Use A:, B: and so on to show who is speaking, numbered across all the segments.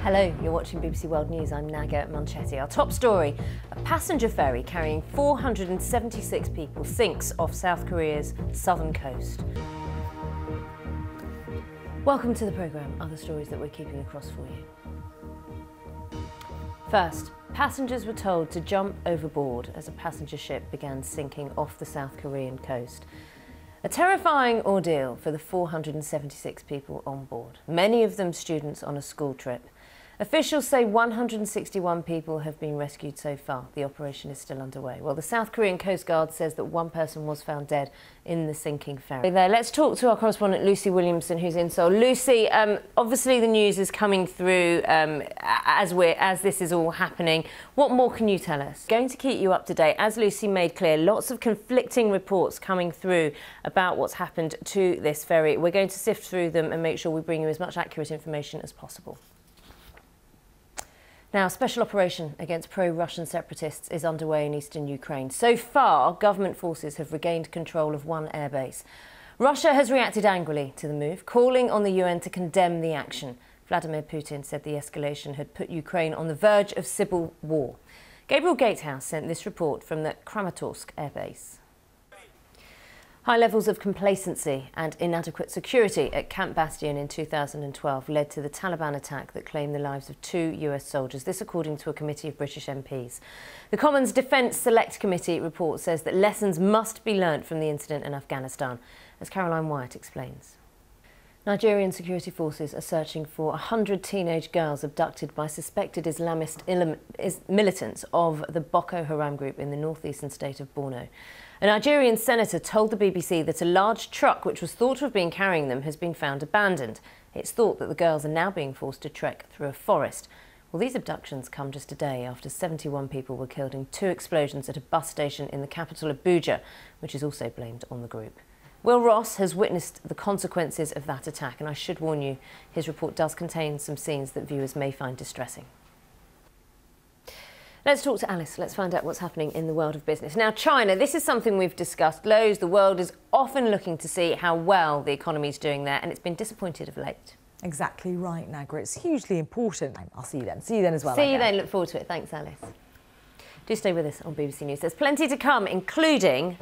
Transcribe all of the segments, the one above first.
A: Hello, you're watching BBC World News. I'm NAGA Munchetty. Our top story: a passenger ferry carrying 476 people sinks off South Korea's southern coast. Welcome to the programme. Other stories that we're keeping across for you. First, passengers were told to jump overboard as a passenger ship began sinking off the South Korean coast. A terrifying ordeal for the 476 people on board, many of them students on a school trip. Officials say 161 people have been rescued so far. The operation is still underway. Well, the South Korean Coast Guard says that one person was found dead in the sinking ferry. Let's talk to our correspondent Lucy Williamson, who's in Seoul. Lucy, obviously the news is coming through as this is all happening. What more can you tell us? Going to keep you up to date. As Lucy made clear, lots of conflicting reports coming through about what's happened to this ferry. We're going to sift through them and make sure we bring you as much accurate information as possible. Now, a special operation against pro-Russian separatists is underway in eastern Ukraine. So far, government forces have regained control of one airbase. Russia has reacted angrily to the move, calling on the UN to condemn the action. Vladimir Putin said the escalation had put Ukraine on the verge of civil war. Gabriel Gatehouse sent this report from the Kramatorsk airbase. High levels of complacency and inadequate security at Camp Bastion in 2012 led to the Taliban attack that claimed the lives of 2 US soldiers, this according to a committee of British MPs. The Commons Defence Select Committee report says that lessons must be learnt from the incident in Afghanistan, as Caroline Wyatt explains. Nigerian security forces are searching for 100 teenage girls abducted by suspected Islamist militants of the Boko Haram group in the northeastern state of Borno. A Nigerian senator told the BBC that a large truck which was thought to have been carrying them has been found abandoned. It's thought that the girls are now being forced to trek through a forest. Well, these abductions come just a day after 71 people were killed in 2 explosions at a bus station in the capital Abuja, which is also blamed on the group. Will Ross has witnessed the consequences of that attack, and I should warn you, his report does contain some scenes that viewers may find distressing. Let's talk to Alice. Let's find out what's happening in the world of business. Now, China, this is something we've discussed loads. The world is often looking to see how well the economy's doing there, and it's been disappointed of late.
B: Exactly right, Naga. It's hugely important. I'll see you then. See you then as well.
A: See you then. Look forward to it. Thanks, Alice. Do stay with us on BBC News. There's plenty to come, including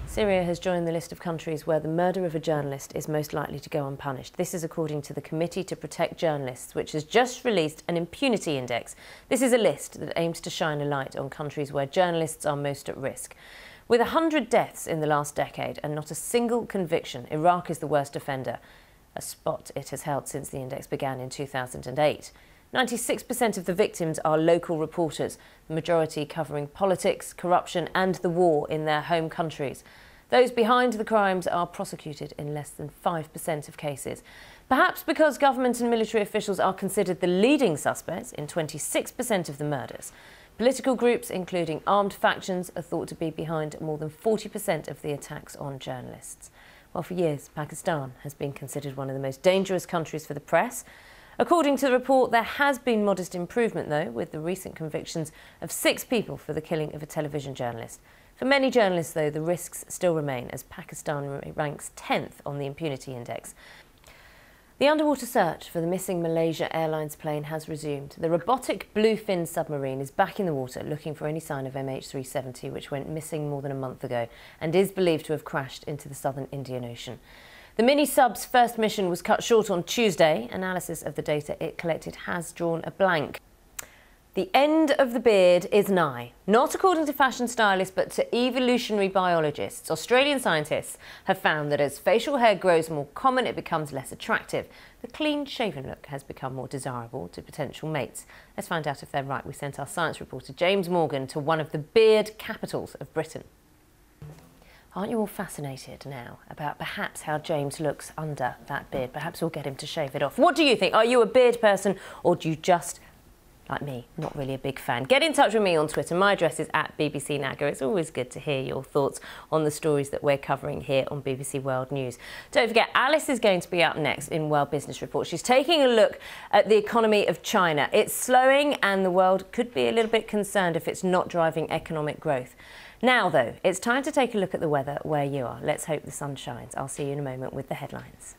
A: Syria has joined the list of countries where the murder of a journalist is most likely to go unpunished. This is according to the Committee to Protect Journalists, which has just released an impunity index. This is a list that aims to shine a light on countries where journalists are most at risk. With 100 deaths in the last decade and not a single conviction, Iraq is the worst offender, a spot it has held since the index began in 2008. 96% of the victims are local reporters, the majority covering politics, corruption and the war in their home countries. Those behind the crimes are prosecuted in less than 5% of cases. Perhaps because government and military officials are considered the leading suspects in 26% of the murders. Political groups, including armed factions, are thought to be behind more than 40% of the attacks on journalists. Well, for years, Pakistan has been considered one of the most dangerous countries for the press. According to the report, there has been modest improvement, though, with the recent convictions of 6 people for the killing of a television journalist. For many journalists, though, the risks still remain, as Pakistan ranks 10th on the impunity index. The underwater search for the missing Malaysia Airlines plane has resumed. The robotic bluefin submarine is back in the water, looking for any sign of MH370, which went missing more than a month ago and is believed to have crashed into the southern Indian Ocean. The mini-sub's first mission was cut short on Tuesday. Analysis of the data it collected has drawn a blank. The end of the beard is nigh. Not according to fashion stylists, but to evolutionary biologists. Australian scientists have found that as facial hair grows more common, it becomes less attractive. The clean-shaven look has become more desirable to potential mates. Let's find out if they're right. We sent our science reporter James Morgan to one of the beard capitals of Britain. Aren't you all fascinated now about perhaps how James looks under that beard? Perhaps we'll get him to shave it off. What do you think? Are you a beard person, or do you just, like me, not really a big fan? Get in touch with me on Twitter. My address is @BBC Naga. It's always good to hear your thoughts on the stories that we're covering here on BBC World News. Don't forget, Alice is going to be up next in World Business Report. She's taking a look at the economy of China. It's slowing and the world could be a little bit concerned if it's not driving economic growth. Now, though, it's time to take a look at the weather where you are. Let's hope the sun shines. I'll see you in a moment with the headlines.